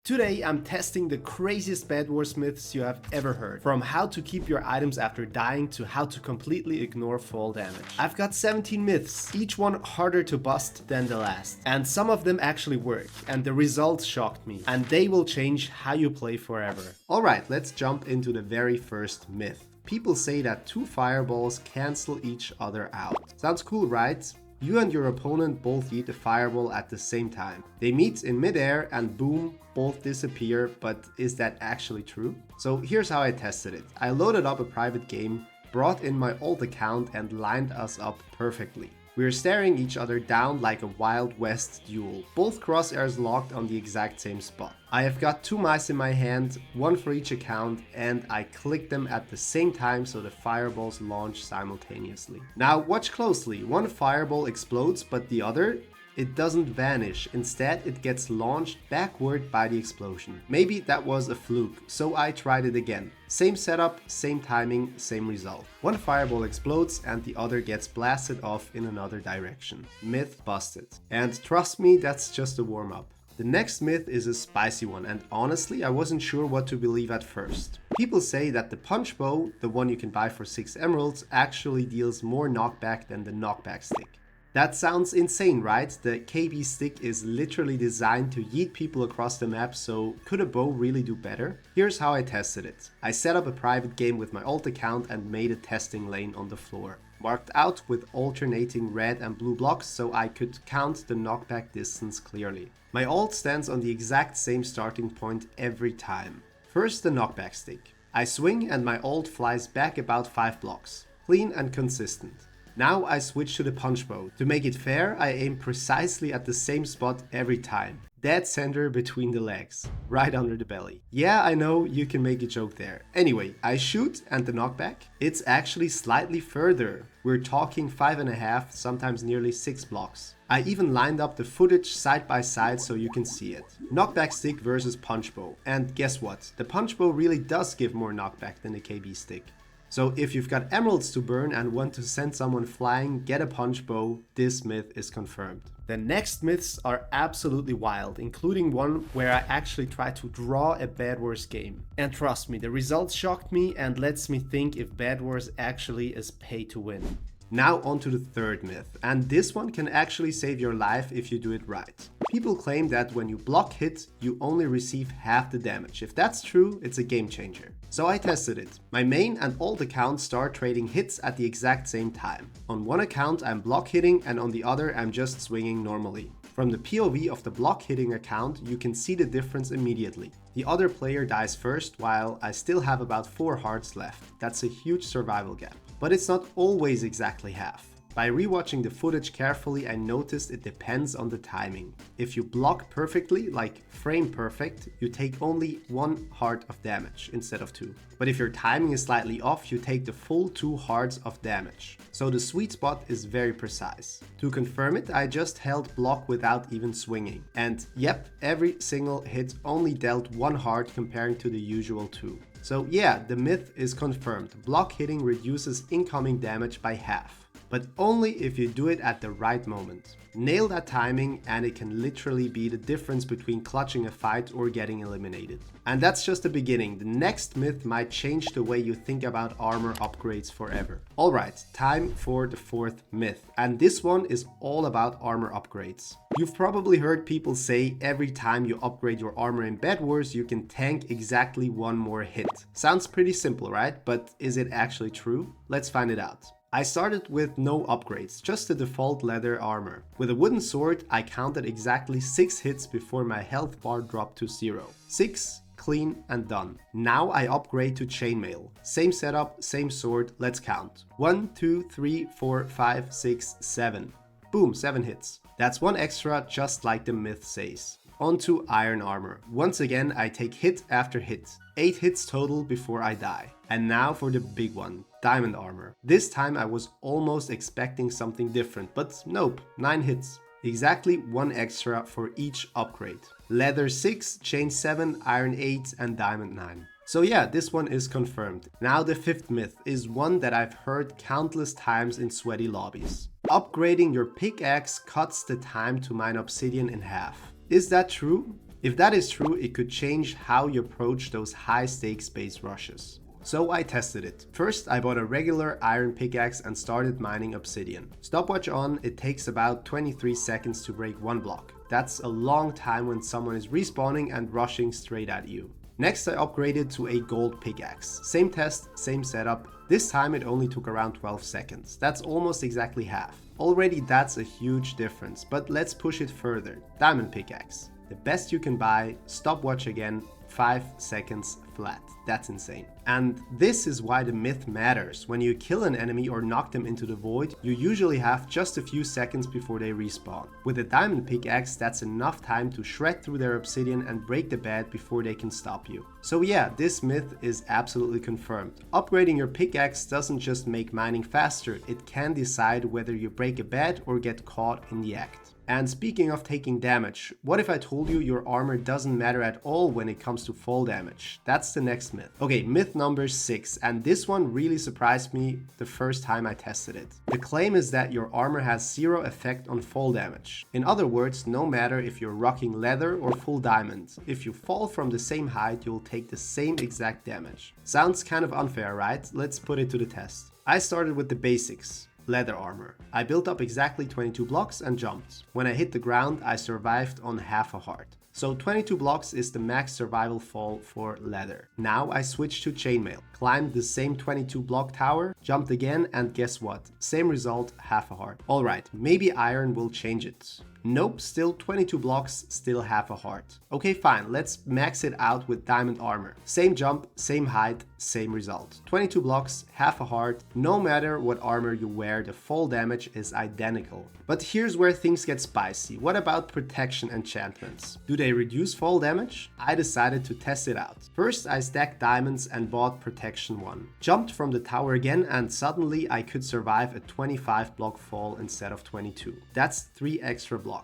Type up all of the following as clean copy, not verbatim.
Today I'm testing the craziest Bedwars myths you have ever heard, from how to keep your items after dying to how to completely ignore fall damage. I've got 17 myths, each one harder to bust than the last, and some of them actually work, and the results shocked me, and they will change how you play forever. Alright, let's jump into the very first myth. People say that two fireballs cancel each other out. Sounds cool, right? You and your opponent both yeet a fireball at the same time. They meet in midair and boom, both disappear, but is that actually true? So here's how I tested it. I loaded up a private game, brought in my old account and lined us up perfectly. We were staring each other down like a Wild West duel, both crosshairs locked on the exact same spot. I have got two mice in my hand, one for each account, and I click them at the same time so the fireballs launch simultaneously. Now watch closely, one fireball explodes but the other, it doesn't vanish. Instead, it gets launched backward by the explosion. Maybe that was a fluke, so I tried it again. Same setup, same timing, same result. One fireball explodes and the other gets blasted off in another direction. Myth busted. And trust me, that's just a warm-up. The next myth is a spicy one, and honestly, I wasn't sure what to believe at first. People say that the punch bow, the one you can buy for 6 emeralds, actually deals more knockback than the knockback stick. That sounds insane, right? The KB stick is literally designed to yeet people across the map, so could a bow really do better? Here's how I tested it. I set up a private game with my alt account and made a testing lane on the floor, marked out with alternating red and blue blocks so I could count the knockback distance clearly. My alt stands on the exact same starting point every time. First, the knockback stick. I swing and my alt flies back about 5 blocks. Clean and consistent. Now I switch to the punch bow. To make it fair, I aim precisely at the same spot every time. Dead center between the legs, right under the belly. Yeah, I know, you can make a joke there. Anyway, I shoot and the knockback, it's actually slightly further. We're talking 5.5, sometimes nearly 6 blocks. I even lined up the footage side by side so you can see it. Knockback stick versus punch bow. And guess what? The punch bow really does give more knockback than the KB stick. So if you've got emeralds to burn and want to send someone flying, get a punch bow. This myth is confirmed. The next myths are absolutely wild, including one where I actually tried to draw a Bedwars game. And trust me, the results shocked me and lets me think if Bedwars actually is pay to win. Now on to the third myth, and this one can actually save your life if you do it right. People claim that when you block hit, you only receive half the damage. If that's true, it's a game changer. So I tested it. My main and alt accounts start trading hits at the exact same time. On one account I'm block hitting and on the other I'm just swinging normally. From the POV of the block hitting account, you can see the difference immediately. The other player dies first while I still have about 4 hearts left. That's a huge survival gap. But it's not always exactly half. By rewatching the footage carefully, I noticed it depends on the timing. If you block perfectly, like frame perfect, you take only 1 heart of damage instead of 2. But if your timing is slightly off, you take the full 2 hearts of damage. So the sweet spot is very precise. To confirm it, I just held block without even swinging. And yep, every single hit only dealt 1 heart comparing to the usual 2. So yeah, the myth is confirmed. Block hitting reduces incoming damage by half. But only if you do it at the right moment. Nail that timing and it can literally be the difference between clutching a fight or getting eliminated. And that's just the beginning. The next myth might change the way you think about armor upgrades forever. Alright, time for the fourth myth. And this one is all about armor upgrades. You've probably heard people say every time you upgrade your armor in Bedwars, you can tank exactly 1 more hit. Sounds pretty simple, right? But is it actually true? Let's find it out. I started with no upgrades, just the default leather armor. With a wooden sword, I counted exactly 6 hits before my health bar dropped to 0. 6, clean and done. Now I upgrade to chainmail. Same setup, same sword, let's count. 1, 2, 3, 4, 5, 6, 7. Boom, 7 hits. That's 1 extra, just like the myth says. Onto iron armor. Once again, I take hit after hit. 8 hits total before I die. And now for the big one, diamond armor. This time I was almost expecting something different, but nope, 9 hits. Exactly 1 extra for each upgrade. Leather 6, chain 7, iron 8 and diamond 9. So yeah, this one is confirmed. Now the fifth myth is one that I've heard countless times in sweaty lobbies. Upgrading your pickaxe cuts the time to mine obsidian in half. Is that true? If that is true, it could change how you approach those high stakes base rushes. So I tested it. First, I bought a regular iron pickaxe and started mining obsidian. Stopwatch on, it takes about 23 seconds to break one block. That's a long time when someone is respawning and rushing straight at you. Next, I upgraded to a gold pickaxe. Same test, same setup. This time it only took around 12 seconds. That's almost exactly half. Already that's a huge difference, but let's push it further. Diamond pickaxe. The best you can buy, stopwatch again, 5 seconds flat. That's insane. And this is why the myth matters. When you kill an enemy or knock them into the void, you usually have just a few seconds before they respawn. With a diamond pickaxe, that's enough time to shred through their obsidian and break the bed before they can stop you. So yeah, this myth is absolutely confirmed. Upgrading your pickaxe doesn't just make mining faster, it can decide whether you break a bed or get caught in the act. And speaking of taking damage, what if I told you your armor doesn't matter at all when it comes to fall damage? That's the next myth. Okay, myth number 6, and this one really surprised me the first time I tested it. The claim is that your armor has zero effect on fall damage. In other words, no matter if you're rocking leather or full diamond, if you fall from the same height, you'll take the same exact damage. Sounds kind of unfair, right? Let's put it to the test. I started with the basics. Leather armor. I built up exactly 22 blocks and jumped. When I hit the ground, I survived on half a heart. So 22 blocks is the max survival fall for leather. Now I switched to chainmail, climbed the same 22 block tower, jumped again, and guess what? Same result, half a heart. Alright, maybe iron will change it. Nope, still 22 blocks, still half a heart. Okay, fine, let's max it out with diamond armor. Same jump, same height, same result. 22 blocks, half a heart. No matter what armor you wear, the fall damage is identical. But here's where things get spicy. What about protection enchantments? Do they reduce fall damage? I decided to test it out. First, I stacked diamonds and bought protection 1. Jumped from the tower again and suddenly I could survive a 25 block fall instead of 22. That's 3 extra blocks.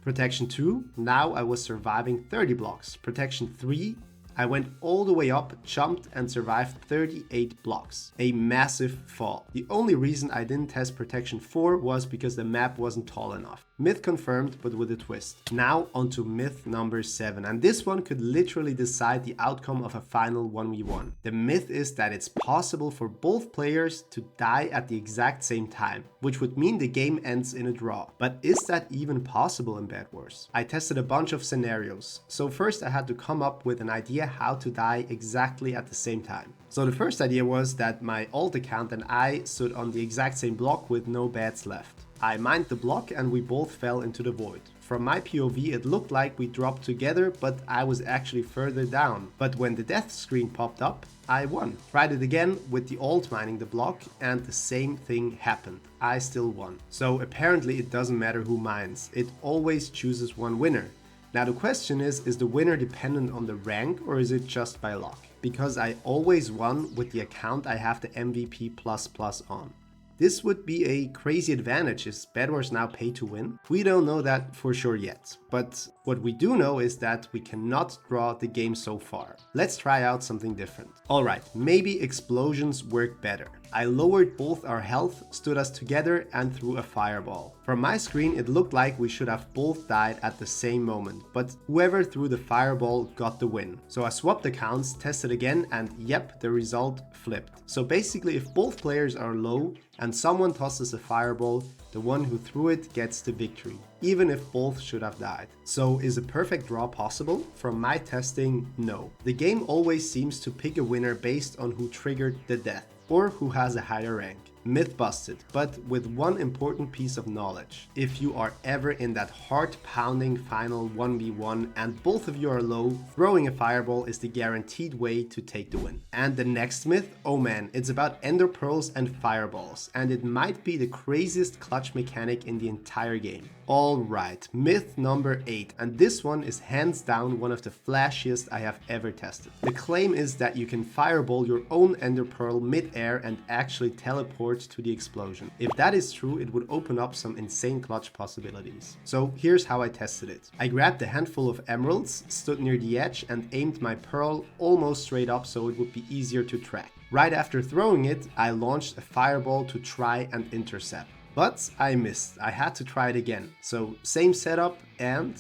Protection 2, now I was surviving 30 blocks. Protection 3, I went all the way up, jumped and survived 38 blocks. A massive fall. The only reason I didn't test protection 4 was because the map wasn't tall enough. Myth confirmed, but with a twist. Now onto myth number 7, and this one could literally decide the outcome of a final 1v1. The myth is that it's possible for both players to die at the exact same time, which would mean the game ends in a draw. But is that even possible in Bedwars? I tested a bunch of scenarios. So first I had to come up with an idea how to die exactly at the same time. So the first idea was that my alt account and I stood on the exact same block with no beds left. I mined the block and we both fell into the void. From my POV it looked like we dropped together, but I was actually further down. But when the death screen popped up, I won. Tried it again with the alt mining the block and the same thing happened. I still won. So apparently it doesn't matter who mines, it always chooses one winner. Now the question is the winner dependent on the rank or is it just by luck? Because I always won with the account I have the MVP++ on. This would be a crazy advantage. Is Bedwars now pay to win? We don't know that for sure yet, but what we do know is that we cannot draw the game so far. Let's try out something different. Alright, maybe explosions work better. I lowered both our health, stood us together and threw a fireball. From my screen it looked like we should have both died at the same moment, but whoever threw the fireball got the win. So I swapped accounts, tested again and yep, the result flipped. So basically if both players are low and someone tosses a fireball, the one who threw it gets the victory, even if both should have died. So is a perfect draw possible? From my testing, no. The game always seems to pick a winner based on who triggered the death or who has a higher rank. Myth busted, but with one important piece of knowledge. If you are ever in that heart-pounding final 1v1 and both of you are low, throwing a fireball is the guaranteed way to take the win. And the next myth, oh man, it's about ender pearls and fireballs, and it might be the craziest clutch mechanic in the entire game. Alright, myth number 8, and this one is hands down one of the flashiest I have ever tested. The claim is that you can fireball your own ender pearl mid-air and actually teleport to the explosion. If that is true, it would open up some insane clutch possibilities. So here's how I tested it. I grabbed a handful of emeralds, stood near the edge and aimed my pearl almost straight up so it would be easier to track. Right after throwing it, I launched a fireball to try and intercept. But I missed. I had to try it again. So same setup and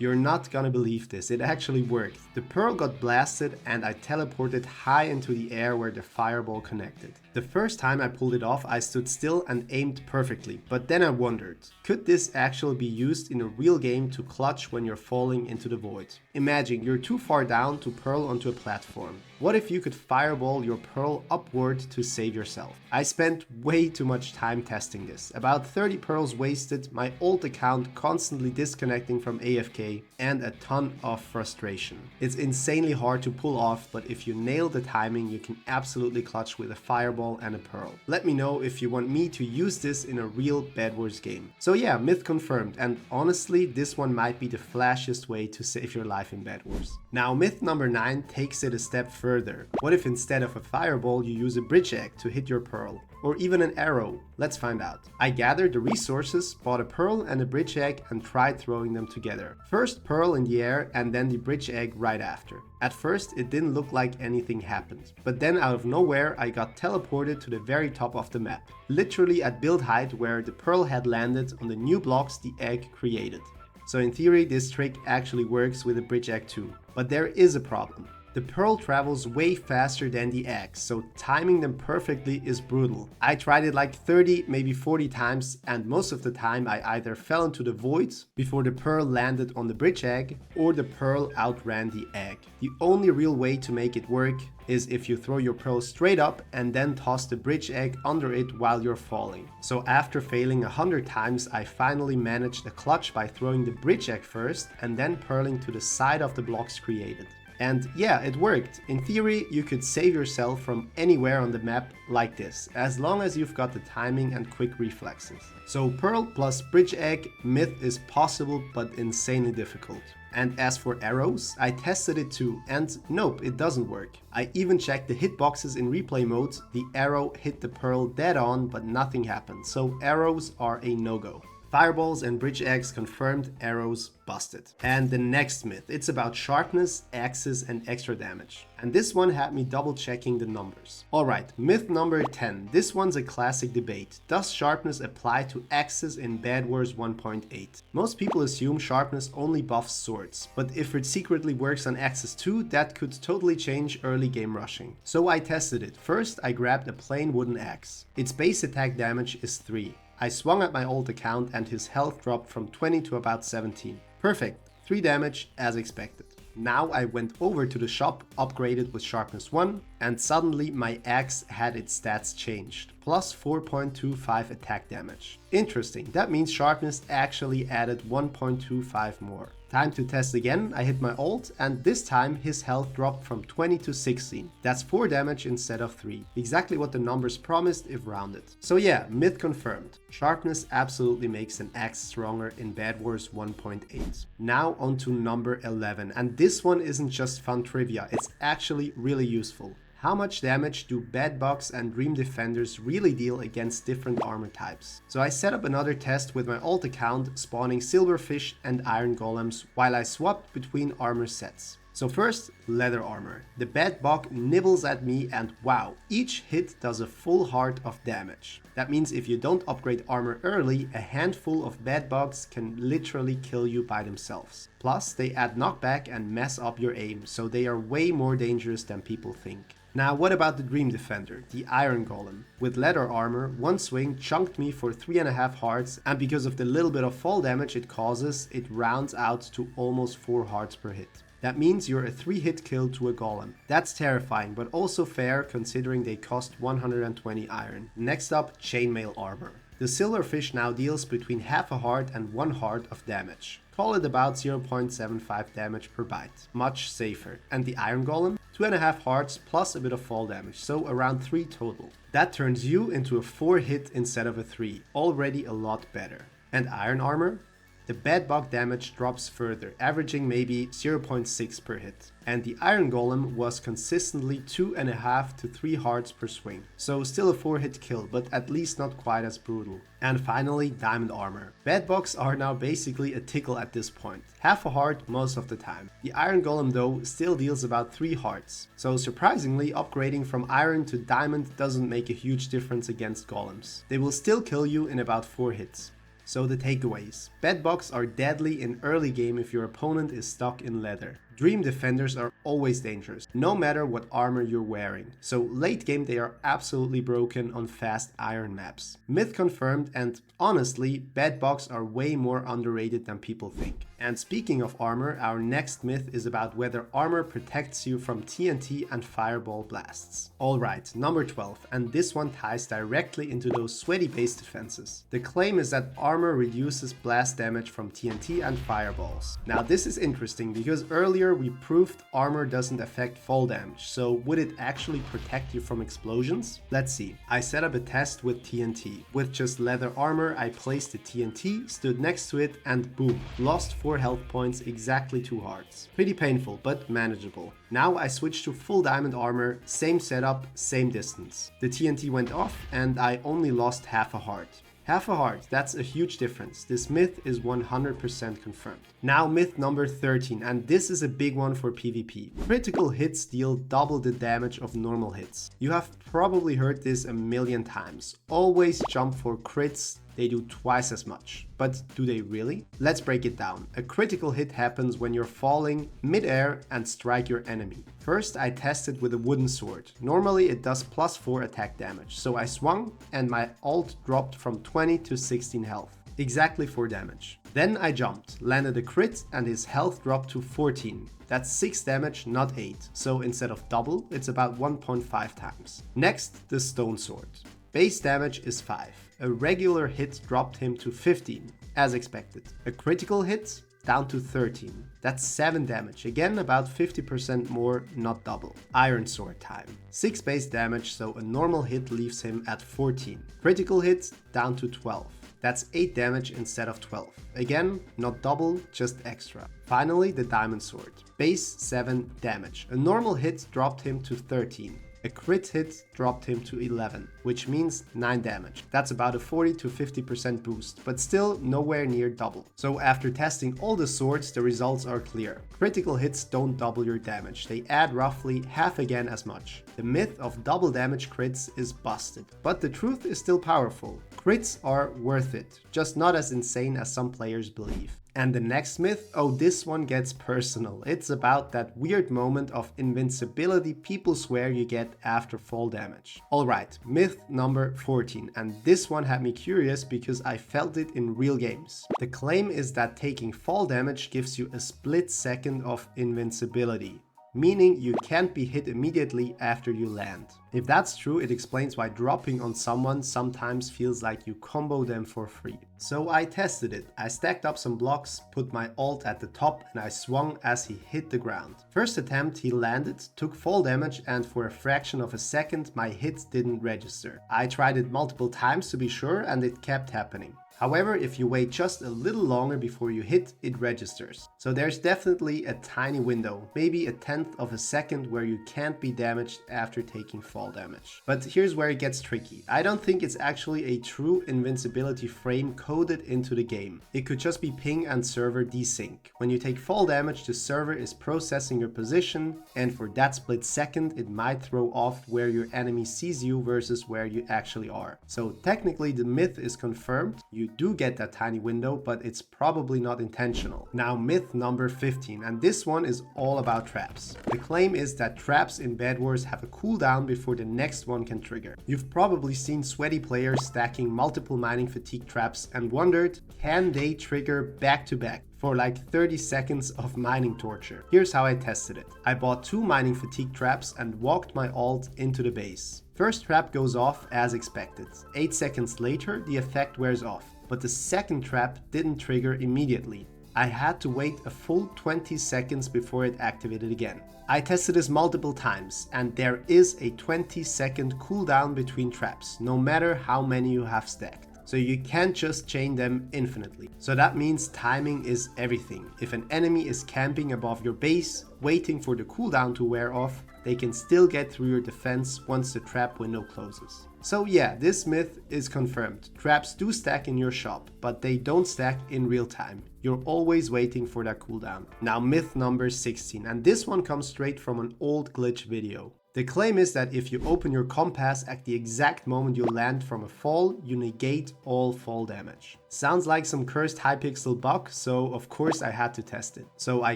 You're not gonna believe this, it actually worked. The pearl got blasted and I teleported high into the air where the fireball connected. The first time I pulled it off, I stood still and aimed perfectly, but then I wondered, could this actually be used in a real game to clutch when you're falling into the void? Imagine you're too far down to pearl onto a platform. What if you could fireball your pearl upward to save yourself? I spent way too much time testing this. About 30 pearls wasted, my old account constantly disconnecting from AFK, and a ton of frustration. It's insanely hard to pull off, but if you nail the timing, you can absolutely clutch with a fireball and a pearl. Let me know if you want me to use this in a real Bedwars game. So yeah, myth confirmed, and honestly, this one might be the flashiest way to save your life in Bedwars. Now, myth number 9 takes it a step further. What if instead of a fireball, you use a bridge egg to hit your pearl? Or even an arrow? Let's find out. I gathered the resources, bought a pearl and a bridge egg and tried throwing them together. First pearl in the air and then the bridge egg right after. At first it didn't look like anything happened, but then out of nowhere I got teleported to the very top of the map. Literally at build height where the pearl had landed on the new blocks the egg created. So in theory this trick actually works with a bridge egg too. But there is a problem. The pearl travels way faster than the egg, so timing them perfectly is brutal. I tried it like 30, maybe 40 times, and most of the time I either fell into the void before the pearl landed on the bridge egg, or the pearl outran the egg. The only real way to make it work is if you throw your pearl straight up and then toss the bridge egg under it while you're falling. So after failing 100 times, I finally managed a clutch by throwing the bridge egg first and then pearling to the side of the blocks created. And yeah, it worked. In theory, you could save yourself from anywhere on the map like this, as long as you've got the timing and quick reflexes. So pearl plus bridge egg myth is possible but insanely difficult. And as for arrows, I tested it too, and nope, it doesn't work. I even checked the hitboxes in replay mode, the arrow hit the pearl dead on, but nothing happened, so arrows are a no-go. Fireballs and bridge eggs confirmed, arrows busted. And the next myth, it's about sharpness, axes and extra damage. And this one had me double checking the numbers. Alright, myth number 10. This one's a classic debate. Does sharpness apply to axes in Bedwars 1.8? Most people assume sharpness only buffs swords, but if it secretly works on axes too, that could totally change early game rushing. So I tested it. First I grabbed a plain wooden axe. Its base attack damage is 3. I swung at my old account and his health dropped from 20 to about 17. Perfect, 3 damage as expected. Now I went over to the shop, upgraded with sharpness 1, and suddenly my axe had its stats changed. Plus 4.25 attack damage. Interesting, that means sharpness actually added 1.25 more. Time to test again, I hit my ult, and this time his health dropped from 20 to 16. That's 4 damage instead of 3. Exactly what the numbers promised if rounded. So yeah, myth confirmed. Sharpness absolutely makes an axe stronger in Bedwars 1.8. Now on to number 11, and this one isn't just fun trivia, it's actually really useful. How much damage do bedbugs and dream defenders really deal against different armor types? So I set up another test with my old account, spawning silverfish and iron golems while I swapped between armor sets. So first, leather armor. The bedbug nibbles at me and wow, each hit does a full heart of damage. That means if you don't upgrade armor early, a handful of bedbugs can literally kill you by themselves. Plus, they add knockback and mess up your aim, so they are way more dangerous than people think. Now what about the Dream Defender, the Iron Golem? With leather armor, one swing chunked me for 3.5 hearts, and because of the little bit of fall damage it causes, it rounds out to almost 4 hearts per hit. That means you're a 3-hit kill to a golem. That's terrifying, but also fair considering they cost 120 iron. Next up, chainmail armor. The silverfish now deals between half a heart and 1 heart of damage. Call it about 0.75 damage per bite. Much safer. And the iron golem? 2.5 hearts plus a bit of fall damage, so around 3 total. That turns you into a 4-hit instead of a 3. Already a lot better. And iron armor? The bedbug damage drops further, averaging maybe 0.6 per hit. And the Iron Golem was consistently 2.5 to 3 hearts per swing. So still a 4-hit kill, but at least not quite as brutal. And finally, diamond armor. Bedbugs are now basically a tickle at this point. Half a heart most of the time. The Iron Golem though still deals about 3 hearts. So surprisingly, upgrading from iron to diamond doesn't make a huge difference against golems. They will still kill you in about 4 hits. So the takeaways. Bedbugs are deadly in early game if your opponent is stuck in leather. Dream Defenders are always dangerous, no matter what armor you're wearing. So late game they are absolutely broken on fast iron maps. Myth confirmed, and honestly, Bedbugs are way more underrated than people think. And speaking of armor, our next myth is about whether armor protects you from TNT and fireball blasts. Alright, number 12, and this one ties directly into those sweaty base defenses. The claim is that armor reduces blast damage from TNT and fireballs. Now this is interesting because earlier we proved armor doesn't affect fall damage, so would it actually protect you from explosions? Let's see. I set up a test with TNT. With just leather armor, I placed the TNT, stood next to it, and boom, lost 4 health points, exactly 2 hearts. Pretty painful, but manageable. Now I switched to full diamond armor, same setup, same distance. The TNT went off and I only lost half a heart. Half a heart, that's a huge difference. This myth is 100% confirmed. Now myth number 13, and this is a big one for PvP. Critical hits deal double the damage of normal hits. You have probably heard this a million times. Always jump for crits, they do twice as much. But do they really? Let's break it down. A critical hit happens when you're falling mid-air and strike your enemy. First, I tested with a wooden sword. Normally it does +4 attack damage, so I swung and my ult dropped from 20 to 16 health. Exactly 4 damage. Then I jumped, landed a crit, and his health dropped to 14. That's 6 damage, not 8. So instead of double, it's about 1.5 times. Next, the stone sword. Base damage is 5. A regular hit dropped him to 15, as expected. A critical hit, down to 13. That's 7 damage, again about 50% more, not double. Iron sword time. 6 base damage, so a normal hit leaves him at 14. Critical hit, down to 12. That's 8 damage instead of 12. Again, not double, just extra. Finally, the diamond sword. Base 7 damage. A normal hit dropped him to 13. A crit hit dropped him to 11, which means 9 damage. That's about a 40 to 50% boost, but still nowhere near double. So after testing all the swords, the results are clear. Critical hits don't double your damage, they add roughly half again as much. The myth of double damage crits is busted, but the truth is still powerful. Crits are worth it, just not as insane as some players believe. And the next myth, oh, this one gets personal. It's about that weird moment of invincibility people swear you get after fall damage. Alright, myth number 14, and this one had me curious because I felt it in real games. The claim is that taking fall damage gives you a split second of invincibility, meaning you can't be hit immediately after you land. If that's true, it explains why dropping on someone sometimes feels like you combo them for free. So I tested it. I stacked up some blocks, put my ult at the top, and I swung as he hit the ground. First attempt he landed, took fall damage, and for a fraction of a second my hit didn't register. I tried it multiple times to be sure, and it kept happening. However, if you wait just a little longer before you hit, it registers. So there's definitely a tiny window, maybe a tenth of a second, where you can't be damaged after taking fall damage. But here's where it gets tricky. I don't think it's actually a true invincibility frame coded into the game. It could just be ping and server desync. When you take fall damage, the server is processing your position, and for that split second, it might throw off where your enemy sees you versus where you actually are. So technically the myth is confirmed. You do get that tiny window, but it's probably not intentional. Now myth number 15, and this one is all about traps. The claim is that traps in Bedwars have a cooldown before the next one can trigger. You've probably seen sweaty players stacking multiple mining fatigue traps and wondered, can they trigger back to back for like 30 seconds of mining torture? Here's how I tested it. I bought 2 mining fatigue traps and walked my ult into the base. First trap goes off as expected. 8 seconds later, the effect wears off. But the second trap didn't trigger immediately. I had to wait a full 20 seconds before it activated again. I tested this multiple times, and there is a 20-second cooldown between traps, no matter how many you have stacked. So you can't just chain them infinitely. So that means timing is everything. If an enemy is camping above your base, waiting for the cooldown to wear off, they can still get through your defense once the trap window closes. So yeah, this myth is confirmed. Traps do stack in your shop, but they don't stack in real time. You're always waiting for that cooldown. Now myth number 16, and this one comes straight from an old glitch video. The claim is that if you open your compass at the exact moment you land from a fall, you negate all fall damage. Sounds like some cursed Hypixel bug, so of course I had to test it. So I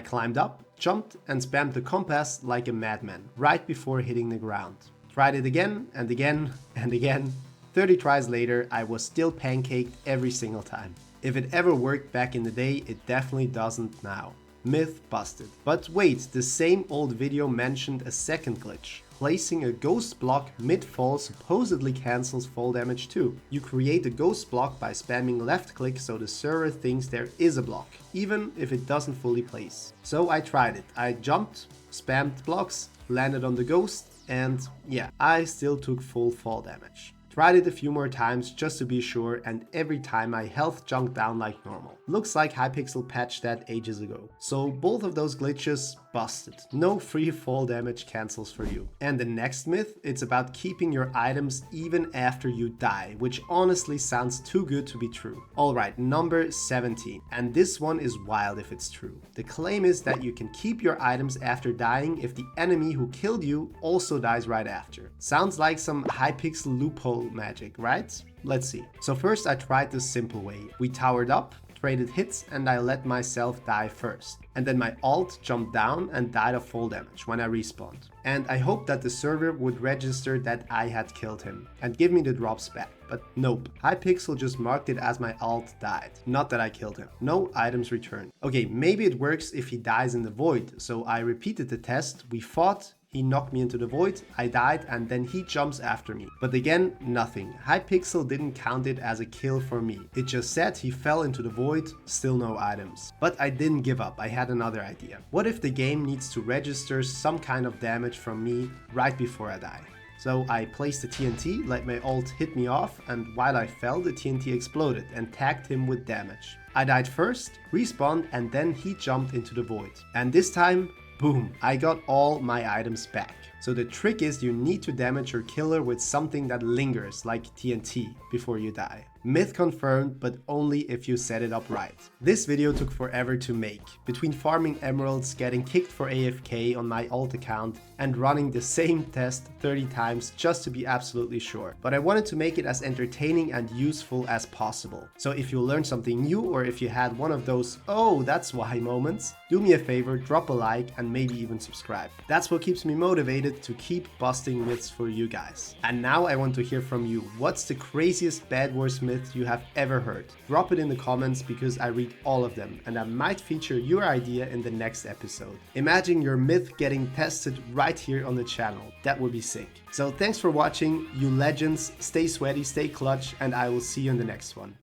climbed up, jumped and spammed the compass like a madman, right before hitting the ground. Tried it again and again and again. 30 tries later, I was still pancaked every single time. If it ever worked back in the day, it definitely doesn't now. Myth busted. But wait, the same old video mentioned a second glitch. Placing a ghost block mid-fall supposedly cancels fall damage too. You create a ghost block by spamming left click so the server thinks there is a block, even if it doesn't fully place. So I tried it. I jumped, spammed blocks, landed on the ghost, and yeah, I still took full fall damage. Tried it a few more times just to be sure, and every time my health jumped down like normal. Looks like Hypixel patched that ages ago. So both of those glitches busted. No free fall damage cancels for you. And the next myth, it's about keeping your items even after you die, which honestly sounds too good to be true. Alright, number 17. And this one is wild if it's true. The claim is that you can keep your items after dying if the enemy who killed you also dies right after. Sounds like some Hypixel loophole magic, right? Let's see. So first I tried the simple way. We towered up, traded hits, and I let myself die first. And then my ult jumped down and died of fall damage when I respawned. And I hoped that the server would register that I had killed him and give me the drops back. But nope, Hypixel just marked it as my ult died, not that I killed him. No items returned. Okay, maybe it works if he dies in the void, so I repeated the test, we fought, he knocked me into the void, I died, and then he jumps after me. But again, nothing. Hypixel didn't count it as a kill for me. It just said he fell into the void, still no items. But I didn't give up, I had another idea. What if the game needs to register some kind of damage from me right before I die? So I placed the TNT, let my ult hit me off, and while I fell, the TNT exploded and tagged him with damage. I died first, respawned, and then he jumped into the void. And this time, boom, I got all my items back. So the trick is you need to damage your killer with something that lingers, like TNT, before you die. Myth confirmed, but only if you set it up right. This video took forever to make. Between farming emeralds, getting kicked for AFK on my alt account, and running the same test 30 times just to be absolutely sure. But I wanted to make it as entertaining and useful as possible. So if you learned something new, or if you had one of those "oh, that's why" moments, do me a favor, drop a like and maybe even subscribe. That's what keeps me motivated to keep busting myths for you guys. And now I want to hear from you. What's the craziest Bedwars myth you have ever heard? Drop it in the comments because I read all of them and I might feature your idea in the next episode. Imagine your myth getting tested right here on the channel. That would be sick. So thanks for watching, you legends. Stay sweaty, stay clutch, and I will see you in the next one.